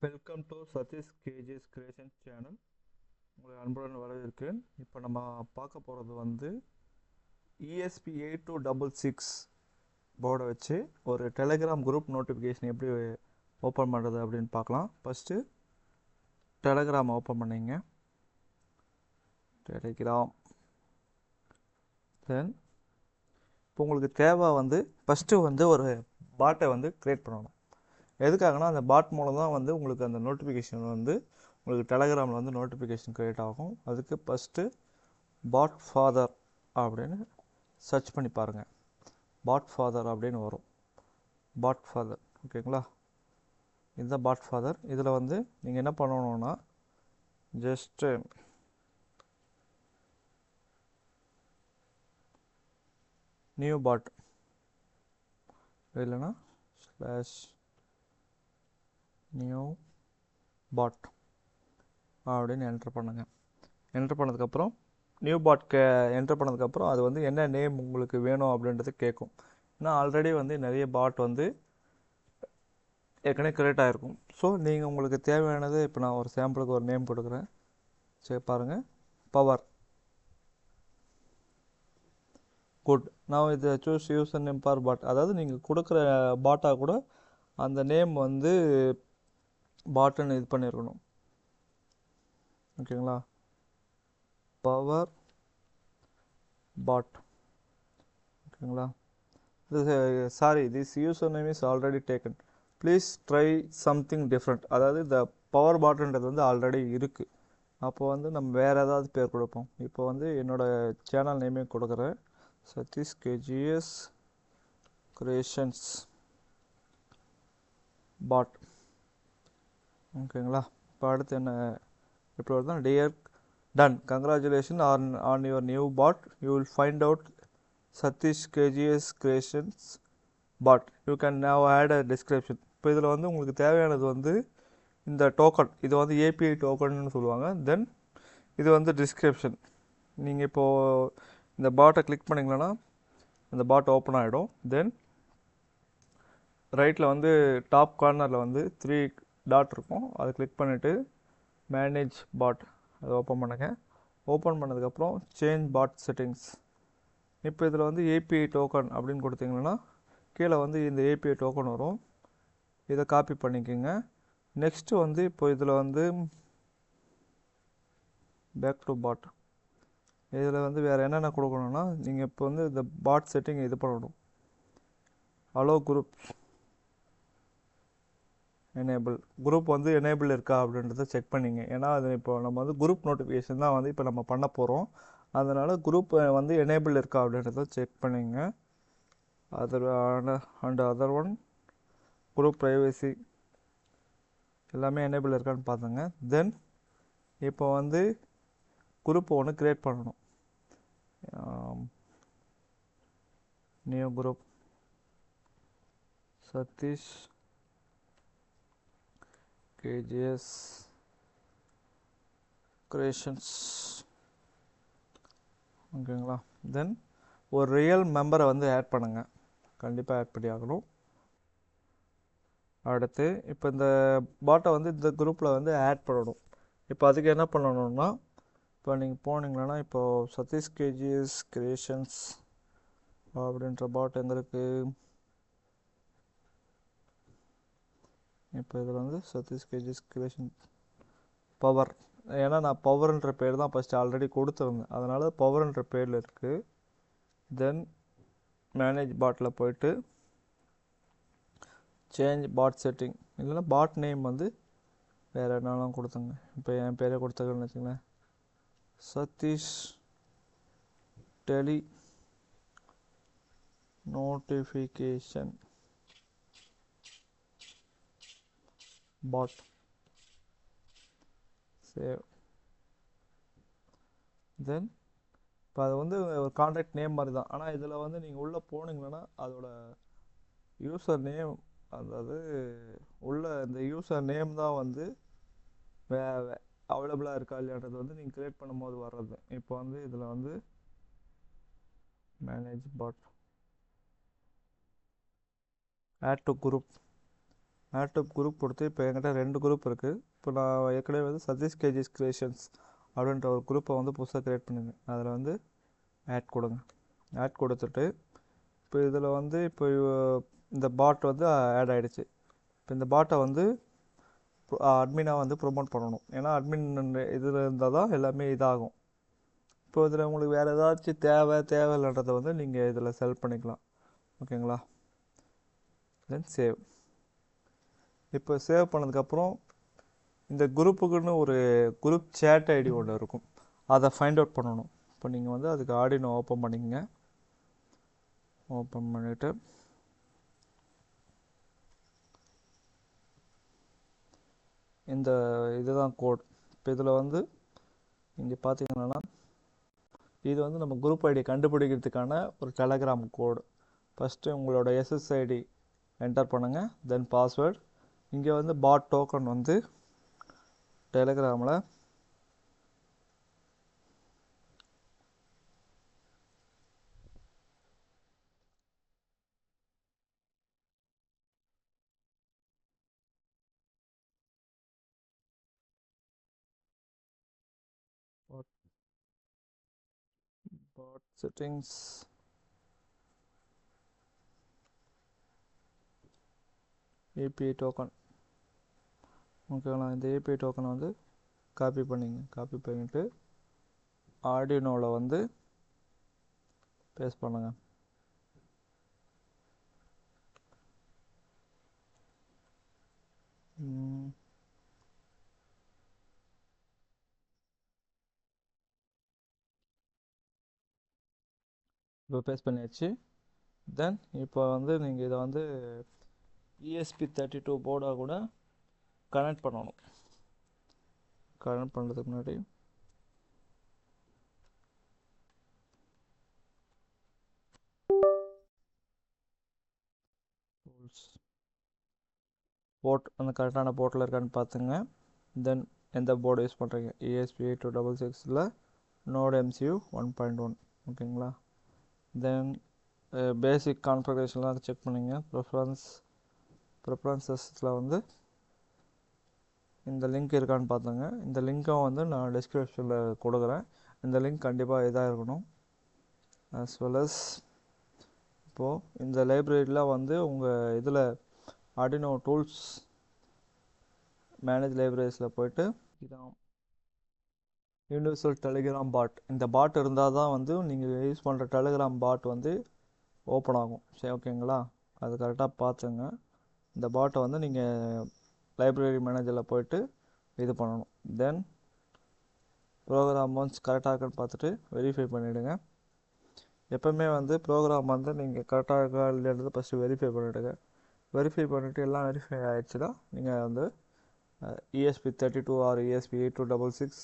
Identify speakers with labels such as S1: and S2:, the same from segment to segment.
S1: Welcome to Satish KGS creation channel. உங்களை அன்புடன் வரவேற்கிறேன். இப்போ நம்ம பார்க்க போகிறது வந்து ESP8266 போர்டை வச்சு ஒரு டெலகிராம் குரூப் நோட்டிஃபிகேஷன் எப்படி ஓப்பன் பண்ணுறது அப்படின்னு பார்க்கலாம். ஃபஸ்ட்டு டெலகிராம் ஓப்பன் பண்ணிங்க. டெலகிராம் தென் இப்போ உங்களுக்கு தேவை வந்து ஃபஸ்ட்டு வந்து ஒரு பாட்டை வந்து க்ரியேட் பண்ணணும். எதுக்காகனா அந்த பாட் மூலம் தான் வந்து உங்களுக்கு அந்த நோட்டிஃபிகேஷன் வந்து உங்களுக்கு டெலகிராமில் வந்து நோட்டிஃபிகேஷன் க்ரியேட் ஆகும். அதுக்கு ஃபஸ்ட்டு பாட் ஃபாதர் அப்படின்னு சர்ச் பண்ணி பாருங்கள். பாட் ஃபாதர் அப்படின்னு வரும். பாட் ஃபாதர் ஓகேங்களா, இதுதான் பாட் ஃபாதர். இதில் வந்து நீங்கள் என்ன பண்ணணுன்னா ஜஸ்ட்டு நியூ பாட் இல்லைன்னா ஸ்லாஷ் நியூ பாட் அப்படின்னு என்ட்ரு பண்ணுங்கள். என்ட்ரு பண்ணதுக்கப்புறம் நியூ பாட் என்ட்ரு பண்ணதுக்கப்புறம் அது வந்து என்ன நேம் உங்களுக்கு வேணும் அப்படின்றது கேட்கும். ஏன்னா ஆல்ரெடி வந்து நிறைய பாட் வந்து ஏற்கனவே க்ரியேட் ஆகிருக்கும். ஸோ நீங்கள் உங்களுக்கு தேவையானது இப்போ நான் ஒரு சாம்பிளுக்கு ஒரு நேம் கொடுக்குறேன். சரி பாருங்கள், பவர் குட். நான் இதை சூஸ் யூசர் நேம் ஃபார் பாட், அதாவது நீங்கள் கொடுக்குற பாட்டாக கூட அந்த நேம் வந்து பாட்டுன்னு இது பண்ணியிருக்கணும். ஓகேங்களா, பவர் பாட். ஓகேங்களா, sorry this user name is already taken, please try something different. அதாவது இந்த பவர் பாட்டுன்றது வந்து ஆல்ரெடி இருக்குது. அப்போ வந்து நம்ம வேறு ஏதாவது பேர் கொடுப்போம். இப்போ வந்து என்னோடய சேனல் நேமே கொடுக்குறேன், சதீஷ் கேஜிஎஸ் கிரியேஷன்ஸ் பாட். ஓகேங்களா, இப்போ அடுத்து என்ன இப்போ வருதுன்னா dear done, congratulation on your new bot, you will find out Satish KGS creations bot, you can now add a description. இப்போ இதில் வந்து உங்களுக்கு தேவையானது வந்து இந்த டோக்கன், இது வந்து ஏபிஐ டோக்கன்னு சொல்லுவாங்க. தென் இது வந்து டிஸ்கிரிப்ஷன். நீங்கள் இப்போது இந்த பாட்டை கிளிக் பண்ணிங்கன்னா இந்த பாட் ஓப்பன் ஆகிடும். தென் ரைட்டில் வந்து டாப் கார்னரில் வந்து 3 டாட் இருக்கும். அதை கிளிக் பண்ணிவிட்டு மேனேஜ் பாட் அதை ஓப்பன் பண்ணுங்க. ஓப்பன் பண்ணதுக்கப்புறம் சேஞ்ச் பாட் செட்டிங்ஸ். இப்போ இதில் வந்து ஏபிஐ டோக்கன் அப்படின்னு கொடுத்தீங்கன்னா கீழே வந்து இந்த ஏபிஐ டோக்கன் வரும். இதை காப்பி பண்ணிக்கோங்க. நெக்ஸ்ட்டு வந்து இப்போ இதில் வந்து பேக் டு பாட், இதில் வந்து வேறு என்னென்ன கொடுக்கணுன்னா நீங்கள் இப்போ வந்து இந்த பாட் செட்டிங் இது பண்ணணும். அலோ குரூப் எனேபிள், குரூப் வந்து எனேபிள் இருக்கா அப்படின்றத செக் பண்ணிங்க. ஏன்னா அது இப்போ நம்ம வந்து குரூப் நோட்டிஃபிகேஷன் தான் வந்து இப்போ நம்ம பண்ண போகிறோம். அதனால் குரூப் வந்து எனேபிள் இருக்கா அப்படின்றத செக் பண்ணிங்க. And other one group privacy எல்லாமே எனேபிள் இருக்கான்னு பார்த்துங்க. தென் இப்போ வந்து குரூப் ஒன்று க்ரியேட் பண்ணணும். New group Satish KGS creations. ஓகேங்களா, தென் ஒரு ரியல் மெம்பரை வந்து ஆட் பண்ணுங்கள். கண்டிப்பாக ஆட் பண்ணி ஆகணும். அடுத்து இப்போ இந்த பாட்டை வந்து இந்த குரூப்பில் வந்து ஆட் பண்ணணும். இப்போ அதுக்கு என்ன பண்ணணும்னா இப்போ நீங்கள் போனீங்கன்னா இப்போது சதீஷ் கேஜிஎஸ் கிரியேஷன்ஸ் அப்படின்ற பாட் எங்கே இருக்குது? இப்போ இதில் வந்து சதீஷ் கேஜிஎஸ் கிரியேஷன் பவர், ஏன்னா நான் பவர்ன்ற பேர் தான் ஃபஸ்ட்டு ஆல்ரெடி கொடுத்துருந்தேன், அதனால் பவர்ன்ற பேரில் இருக்குது. தென் மேனேஜ் பாட்டில் போயிட்டு சேஞ்ச் பாட் செட்டிங், இல்லைன்னா பாட் நேம் வந்து வேறு என்னெல்லாம் கொடுத்துங்க. இப்போ என் பேரே கொடுத்துருக்கேன்னு வச்சுங்களேன், சதீஷ் டெலி நோட்டிஃபிகேஷன் பாட், சேவ். தென் இப்போ அது வந்து ஒரு கான்டாக்ட் நேம் மாதிரி தான். ஆனால் இதில் வந்து நீங்கள் உள்ளே போனீங்கன்னா அதோட யூசர் நேம், அதாவது உள்ள இந்த யூசர் நேம் தான் வந்து அவைலபிளாக இருக்கா இல்லையான்றது வந்து நீங்கள் க்ரியேட் பண்ணும்போது வர்றது. இப்போ வந்து இதில் வந்து manage bot add to group கொடுத்து இப்போ என்கிட்ட 2 குரூப் இருக்குது. இப்போ நான் ஏற்கனவே வந்து சதீஷ் கேஜிஸ் கிரியேஷன்ஸ் அப்படின்ற ஒரு குரூப்பை வந்து புதுசாக க்ரியேட் பண்ணுங்க. அதில் வந்து ஆட் கொடுங்க. ஆட் கொடுத்துட்டு இப்போ இதில் வந்து இப்போ இந்த பாட் வந்து ஆட் ஆகிடுச்சு. இப்போ இந்த பாட்டை வந்து அட்மினாக வந்து ப்ரொமோட் பண்ணணும். ஏன்னா அட்மின் இதில் இருந்தால் தான் எல்லாமே இதாகும். இப்போ இதில் உங்களுக்கு வேறு ஏதாச்சும் தேவையில்லைன்றதை வந்து நீங்கள் இதில் செலக்ட் பண்ணிக்கலாம். ஓகேங்களா? தென் சேவ். இப்போ சேவ் பண்ணதுக்கப்புறம் இந்த குரூப்புக்குன்னு ஒரு குரூப் சேட் ஐடி ஒன்று இருக்கும். அதை ஃபைண்ட் அவுட் பண்ணணும். இப்போ நீங்கள் வந்து அதுக்கு ஆர்டினோ ஓப்பன் பண்ணிக்கங்க. ஓப்பன் பண்ணிவிட்டு இந்த இதுதான் கோட். இப்போ இதில் வந்து இங்கே பார்த்தீங்கன்னா இது வந்து நம்ம குரூப் ஐடி கண்டுபிடிக்கிறதுக்கான ஒரு டெலகிராம் கோடு. ஃபஸ்ட்டு உங்களோட SSID என்டர் பண்ணுங்கள். தென் பாஸ்வேர்டு. இங்கே வந்து பாட் டோக்கன் வந்து டெலகிராமில் பாட் செட்டிங்ஸ் API டோக்கன். ஓகேங்களா? இந்த API டோக்கனை வந்து காப்பி பண்ணிவிட்டு ஆர்டினோவில் வந்து பேஸ்ட் பண்ணுங்கள். இப்போ பேஸ்ட் பண்ணியாச்சு. தென் இப்போ வந்து நீங்கள் இதை வந்து ESP32 போர்டாக கூட கனெக்ட் பண்ணணும். கனெக்ட் பண்ணுறதுக்கு முன்னாடி போர்ட் அந்த கரெக்டான போர்ட்டில் இருக்கான்னு பார்த்துங்க. தென் எந்த போர்டு யூஸ் பண்ணுறீங்க? ESP8266 note MCU 1.1. ஓகேங்களா? தென் பேசிக் கான்ஃபிகரேஷன்லாம் செக் பண்ணிங்க. ப்ரிஃபரன்சஸில் வந்து இந்த லிங்க் இருக்கான்னு பார்த்துங்க. இந்த லிங்க்கும் வந்து நான் டிஸ்கிரிப்ஷனில் கொடுக்குறேன். இந்த லிங்க் கண்டிப்பாக இதாக இருக்கணும். as well as இப்போது இந்த லைப்ரரியில் வந்து உங்கள் இதில் ஆர்டினோ டூல்ஸ் மேனேஜ் லைப்ரரிஸில் போய்ட்டு இதான் யூனிவர்சல் டெலிகிராம் பாட். இந்த பாட் இருந்தால் தான் வந்து நீங்கள் யூஸ் பண்ணுற டெலிகிராம் பாட் வந்து ஓப்பன் ஆகும். சரி, ஓகேங்களா? அது கரெக்டாக பார்த்துங்க. இந்த பாட்டை வந்து நீங்கள் லைப்ரரி மேனேஜரில் போய்ட்டு இது பண்ணணும். தென் ப்ரோக்ராம் ஒன்ஸ் கரெக்டாக இருக்குன்னு பார்த்துட்டு வெரிஃபை பண்ணிவிடுங்க. எப்போவுமே வந்து ப்ரோக்ராம் வந்து நீங்கள் கரெக்டாக இருக்கா இல்லைன்றது ஃபஸ்ட்டு வெரிஃபை பண்ணிவிடுங்க. வெரிஃபை பண்ணிவிட்டு எல்லாம் வெரிஃபை ஆகிடுச்சுன்னா நீங்கள் வந்து ESP32 ஆர் ESP8266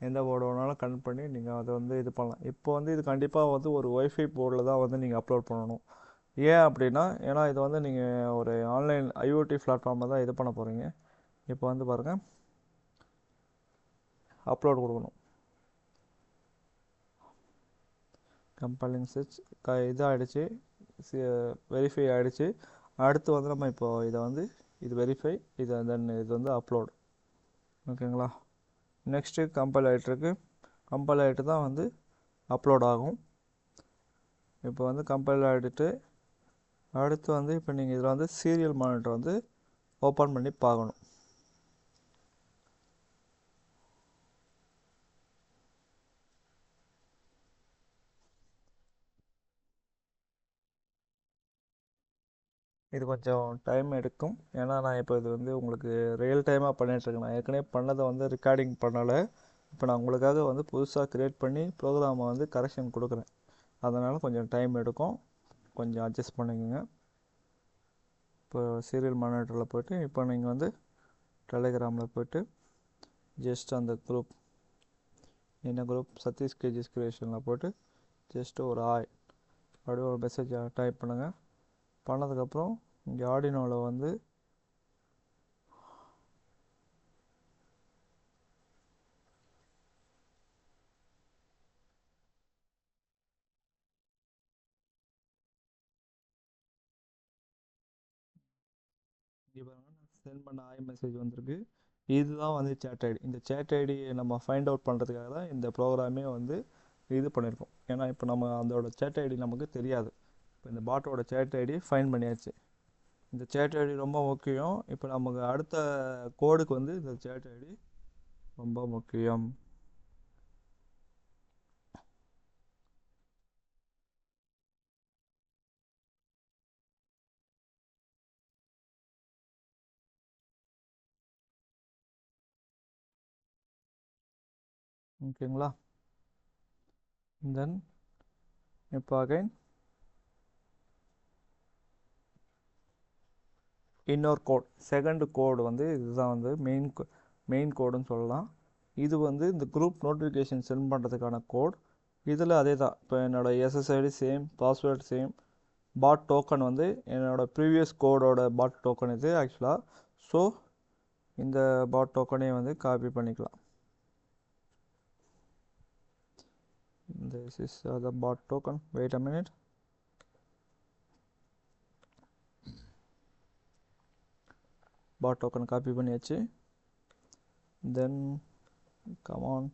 S1: எந்த போர்டு வேணாலும் கனெக்ட் பண்ணி நீங்கள் அதை வந்து இது பண்ணலாம். இப்போ வந்து இது கண்டிப்பாக வந்து ஒரு ஒய்ஃபை போர்டில் தான் வந்து நீங்கள் அப்லோட் பண்ணணும். ஏன் அப்படின்னா, ஏன்னா இது வந்து நீங்கள் ஒரு ஆன்லைன் IoT பிளாட்ஃபார்மில் தான் இது பண்ண போகிறீங்க. இப்போ வந்து பாருங்கள், அப்லோட் கொடுக்கணும். கம்பைலிங் சர்ச் இது ஆகிடுச்சு, வெரிஃபை ஆகிடுச்சு. அடுத்து வந்து நம்ம இப்போது இதை வந்து இது வெரிஃபை, இது தென் இது வந்து அப்லோட். ஓகேங்களா? நெக்ஸ்ட்டு கம்பைல் ஆகிட்டுருக்கு. கம்பைல் ஆகிட்டு தான் வந்து அப்லோட் ஆகும். இப்போ வந்து கம்பைல் ஆகிட்டு அடுத்து வந்து இப்போ நீங்கள் இதில் வந்து சீரியல் மானிட்டர் வந்து ஓப்பன் பண்ணி பார்க்கணும். இது கொஞ்சம் டைம் எடுக்கும். ஏன்னா நான் இப்போ இது வந்து உங்களுக்கு ரியல் டைமாக பண்ணிகிட்ருக்கேன். நான் ஏற்கனவே பண்ணதை வந்து ரெக்கார்டிங் பண்ணலை. இப்போ நான் உங்களுக்காக வந்து புதுசாக க்ரியேட் பண்ணி ப்ரோக்ராமை வந்து கரெக்ஷன் கொடுக்குறேன். அதனால் கொஞ்சம் டைம் எடுக்கும். கொஞ்சம் அட்ஜஸ்ட் பண்ணிக்கோங்க. இப்போ சீரியல் மானிட்டரில் போய்ட்டு இப்போ நீங்கள் வந்து டெலிகிராமில் போய்ட்டு ஜஸ்ட் அந்த குரூப் என்ன குரூப் சதீஷ் கேஜிஸ் கிரியேஷனில் போய்ட்டு ஜஸ்ட்டு ஒரு அப்படியே ஒரு மெசேஜை டைப் பண்ணுங்கள். பண்ணதுக்கப்புறம் இங்கே ஆர்டினோவில் வந்து இங்கே பாருங்கள் நான் சென்ட் பண்ண மெசேஜ் வந்திருக்கு. இதுதான் வந்து சேட் ஐடி. இந்த சேட் ஐடி நம்ம ஃபைண்ட் அவுட் பண்ணுறதுக்காக தான் இந்த ப்ரோக்ராமே வந்து இது பண்ணியிருக்கோம். ஏன்னா இப்போ நம்ம அதோட சேட் ஐடி நமக்கு தெரியாது. இப்போ இந்த பாட்டோட சேட் ஐடி ஃபைண்ட் பண்ணியாச்சு. இந்த சேட் ஐடி ரொம்ப முக்கியம். இப்போ நமக்கு அடுத்த கோடுக்கு வந்து இந்த சேட் ஐடி ரொம்ப முக்கியம். ஓகேங்களா? தென் இப்போ அகைன் இன்னொரு கோட், செகண்ட் கோடு வந்து இதுதான் வந்து மெயின் கோடுன்னு சொல்லலாம். இது வந்து இந்த குரூப் நோட்டிஃபிகேஷன் சென்ட் பண்ணுறதுக்கான கோட். இதில் அதே தான். இப்போ என்னோடய எஸ்எஸ்ஐடி சேம், பாஸ்வேர்டு சேம். பாட் டோக்கன் வந்து என்னோடய ப்ரீவியஸ் கோடோட பாட் டோக்கன் இது ஆக்சுவலாக. ஸோ இந்த பாட் டோக்கனே வந்து காப்பி பண்ணிக்கலாம். This is the bot token. Wait a minute. Bot token copy பண்ணியாச்சு. Then come on,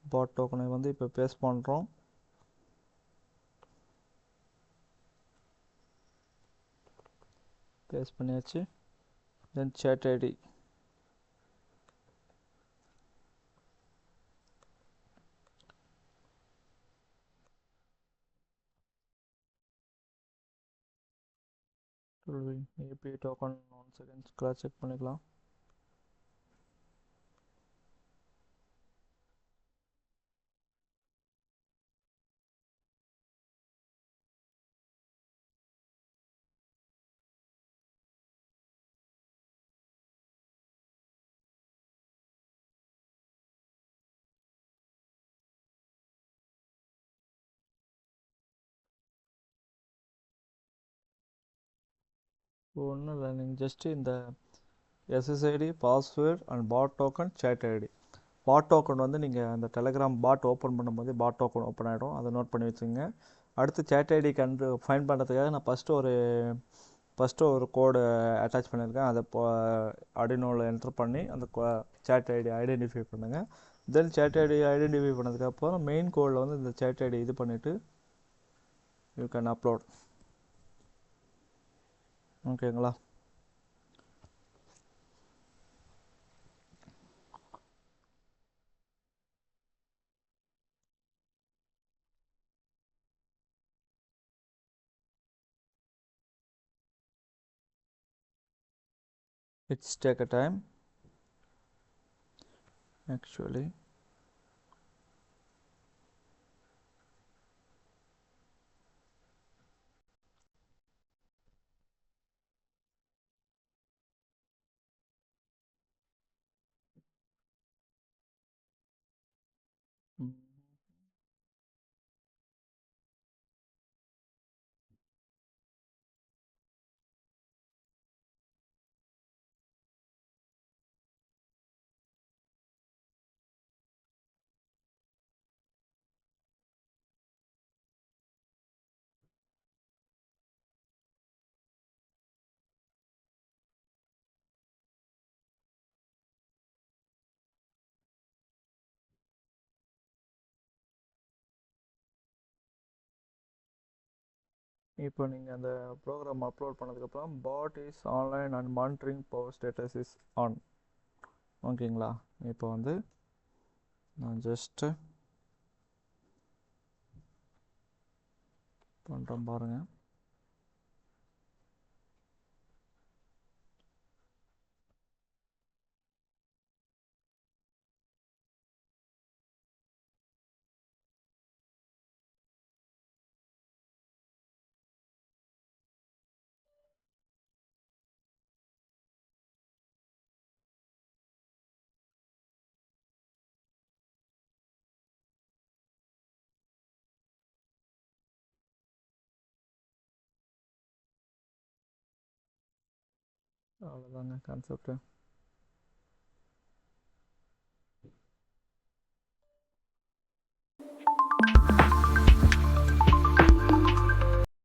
S1: bot token வந்து இப்போ பேஸ்ட் பண்ணுறோம். பேஸ்ட் பண்ணியாச்சு. Then chat ID. API token 1 second scratch check பண்ணிக்கலாம். ஒன்றும் இல்லை, நீங்கள் ஜஸ்ட்டு இந்த SSID, password and bot token, chat ID. Bot token வந்து நீங்கள் அந்த டெலகிராம் பாட் ஓப்பன் பண்ணும்போது பாட் டோக்கன் ஓப்பன் ஆகிடும். அதை நோட் பண்ணி வச்சுங்க. அடுத்து சேட் ஐடி ஃபைண்ட் பண்ணுறதுக்காக நான் ஃபஸ்ட்டு ஒரு கோடு அட்டாச் பண்ணியிருக்கேன். அதை இப்போ ஆர்டினோவில் என்ட்ரு பண்ணி அந்த சேட் ஐடி ஐடென்டிஃபை பண்ணுங்கள். தென் சேட் ஐடி ஐடென்டிஃபை பண்ணதுக்கப்புறம் மெயின் கோடில் வந்து இந்த சேட் ஐடி இது பண்ணிவிட்டு யூ கேன் அப்லோட். ஓகேங்களா? It's take a time actually. இப்போ நீங்கள் அந்த ப்ரோக்ராம் அப்லோட் பண்ணதுக்கப்புறம் bot is online and monitoring power status is on. ஓகேங்களா? இப்போ வந்து நான் ஜஸ்ட்டு பண்ணுறேன் பாருங்கள். அவ்வளோதாங்க கான்செப்ட்டு.